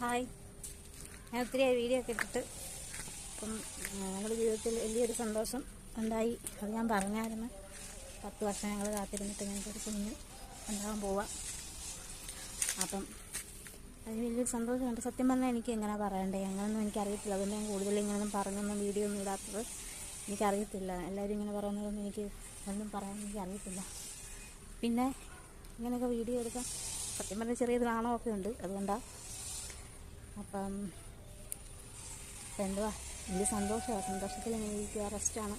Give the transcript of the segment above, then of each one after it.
Hi, ഞാൻ ഒത്തിരി video ഒക്കെ ഇട്ടിട്ട് അപ്പം ഞങ്ങളുടെ ജീവിതത്തിൽ വലിയൊരു സന്തോഷം ഉണ്ടായി. അത് ഞാൻ പറഞ്ഞായിരുന്നു. 10 വർഷം ഞങ്ങൾ കാത്തിരുന്നിട്ട് ഞങ്ങൾക്കൊരു കുഞ്ഞ് ഉണ്ടാകാൻ പോവാം. അപ്പം അതിന് വലിയൊരു സന്തോഷമുണ്ട്. സത്യം പറഞ്ഞാൽ എനിക്ക് എങ്ങനെ പറയണ്ടേ, അങ്ങനെയൊന്നും എനിക്കറിയത്തില്ല. അതുകൊണ്ട് ഞാൻ കൂടുതൽ ഇങ്ങനെയൊന്നും പറഞ്ഞൊന്നും വീഡിയോ ഒന്നും ഇടാത്തത് എനിക്കറിയത്തില്ല. എല്ലാവരും ഇങ്ങനെ പറയുന്നതൊന്നും ഒന്നും പറയാൻ എനിക്കറിയത്തില്ല. പിന്നെ ഇങ്ങനെയൊക്കെ വീഡിയോ എടുക്കാൻ സത്യം പറഞ്ഞാൽ ചെറിയൊരു നാണമൊക്കെ ഉണ്ട്. അതുകൊണ്ടാണ്. അപ്പം എന്തുവാ വലിയ സന്തോഷമാണ്. സന്തോഷത്തിൽ എനിക്ക് റെസ്റ്റാണ്.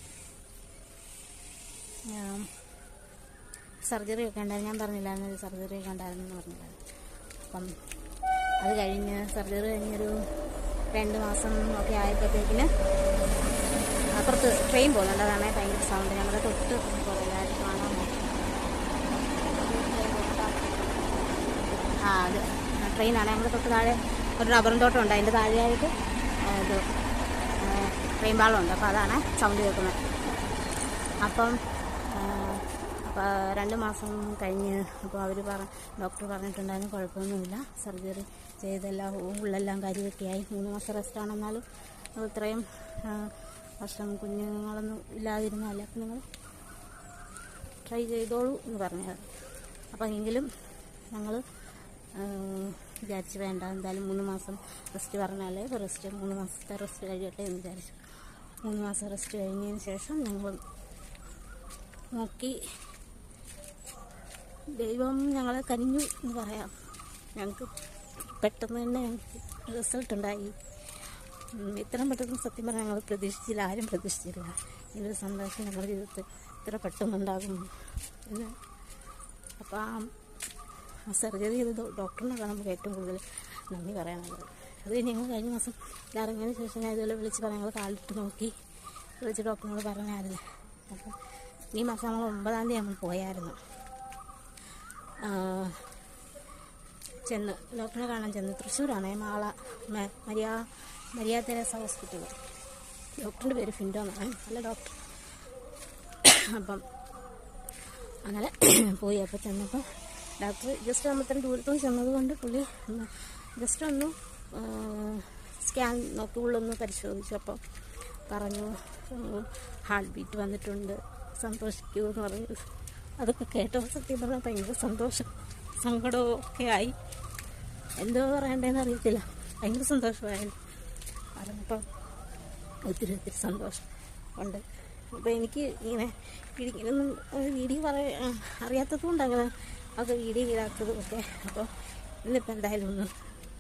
സർജറി ഒക്കെ ഉണ്ടായിരുന്നു. ഞാൻ പറഞ്ഞില്ലായിരുന്നു ഒരു സർജറി ഒക്കെ ഉണ്ടായിരുന്നു എന്ന് പറഞ്ഞില്ലായിരുന്നു. അപ്പം അത് കഴിഞ്ഞ് സർജറി കഴിഞ്ഞൊരു 2 മാസം ഒക്കെ ആയപ്പോഴത്തേക്കിന് അപ്പുറത്ത് ട്രെയിൻ പോകുന്നുണ്ട്. അതാണ് ഭയങ്കര സൗണ്ട്. ഞങ്ങളുടെ തൊട്ട് എല്ലാവരും കാണാൻ അത് ട്രെയിനാണ്. ഞങ്ങളുടെ തൊട്ട് താഴെ ഒരു റബ്ബറും തോട്ടം ഉണ്ട്. അതിൻ്റെ താഴെയായിട്ട് ഇത് ട്രെയിൻ പാളമുണ്ട്. അപ്പോൾ അതാണ് സൗണ്ട് കേൾക്കുന്നത്. അപ്പം 2 മാസം കഴിഞ്ഞ് അപ്പോൾ ഡോക്ടർ പറഞ്ഞിട്ടുണ്ടായിരുന്നു കുഴപ്പമൊന്നുമില്ല, സർജറി ചെയ്തെല്ലാം ഉള്ളെല്ലാം കാര്യമൊക്കെയായി. 3 മാസം റെസ്റ്റാണെന്നാലും ഇത്രയും വർഷം കുഞ്ഞുങ്ങളൊന്നും ഇല്ലാതിരുന്നതല്ലേ, അപ്പം നിങ്ങൾ ട്രൈ ചെയ്തോളൂ എന്ന് പറഞ്ഞത്. അപ്പോൾ എങ്കിലും ഞങ്ങൾ വിചാരിച്ച് വേണ്ട, എന്തായാലും 3 മാസം റെസ്റ്റ് പറഞ്ഞാലേ റെസ്റ്റ് 3 മാസത്തെ റെസ്റ്റ് കഴിയട്ടെ എന്ന് വിചാരിച്ചു. 3 മാസം റെസ്റ്റ് കഴിഞ്ഞതിന് ശേഷം ഞങ്ങൾ നോക്കി. ദൈവം ഞങ്ങളെ കനിഞ്ഞു എന്ന് പറയാം. ഞങ്ങൾക്ക് പെട്ടെന്ന് തന്നെ ഞങ്ങൾക്ക് റിസൾട്ട് ഉണ്ടായി. ഇത്രയും പെട്ടെന്ന് സത്യം പറഞ്ഞാൽ ഞങ്ങൾ പ്രതീക്ഷിച്ചില്ല, ആരും പ്രതീക്ഷിച്ചില്ല. ഇതൊരു സന്തോഷം ഞങ്ങളുടെ ജീവിതത്തിൽ ഇത്ര പെട്ടെന്നുണ്ടാകും എന്ന്. അപ്പം സർജറി ചെയ്ത് ഡോക്ടറിനാണ് നമുക്ക് ഏറ്റവും കൂടുതൽ നന്ദി പറയാനുള്ളത്. അത് ഞങ്ങൾ കഴിഞ്ഞ മാസം ഇറങ്ങിയതിന് ശേഷം ഞാൻ ഇതുപോലെ വിളിച്ച് പറഞ്ഞ് ഞങ്ങൾ കാലിട്ട് നോക്കി വിളിച്ച് ഡോക്ടറിനോട് പറഞ്ഞായിരുന്നു. അപ്പം ഈ മാസം നമ്മൾ 9-ാം തീയതി നമ്മൾ പോയായിരുന്നു. ഡോക്ടറിനെ കാണാൻ ചെന്ന് തൃശ്ശൂരാണ്. Maria Theresa hospital. ഡോക്ടറിൻ്റെ പേര് ഫിൻഡോ എന്നാണ്, നല്ല ഡോക്ടർ. അപ്പം അങ്ങനെ പോയി. അപ്പോൾ ചെന്നപ്പോൾ ഡോക്ടർ ജസ്റ്റ് നമ്മത്തിന് ദൂരത്തുനിന്ന് ചെന്നതുകൊണ്ട് പുള്ളി ജസ്റ്റ് ഒന്ന് സ്കാൻ നോക്കി ഉള്ളൊന്ന് പരിശോധിച്ചു. അപ്പോൾ പറഞ്ഞു ഹാർട്ട് ബീറ്റ് വന്നിട്ടുണ്ട്, സന്തോഷിക്കൂ എന്ന് പറഞ്ഞു. അതൊക്കെ കേട്ടപ്പോൾ സത്യം പറഞ്ഞാൽ ഭയങ്കര സന്തോഷം, സങ്കടവും ഒക്കെ ആയി. എന്തോ പറയണ്ടേന്ന് അറിയത്തില്ല. ഭയങ്കര സന്തോഷമായിരുന്നു. പറഞ്ഞപ്പോൾ ഒത്തിരി സന്തോഷം ഉണ്ട്. അപ്പോൾ എനിക്ക് ഇങ്ങനെയൊന്നും വീഡിയോ അറിയാത്തത് കൊണ്ട് അങ്ങനെ അത് വീഡിയോ ഇടാത്തതും ഒക്കെ. അപ്പോൾ ഇന്നിപ്പോൾ എന്തായാലും ഒന്ന്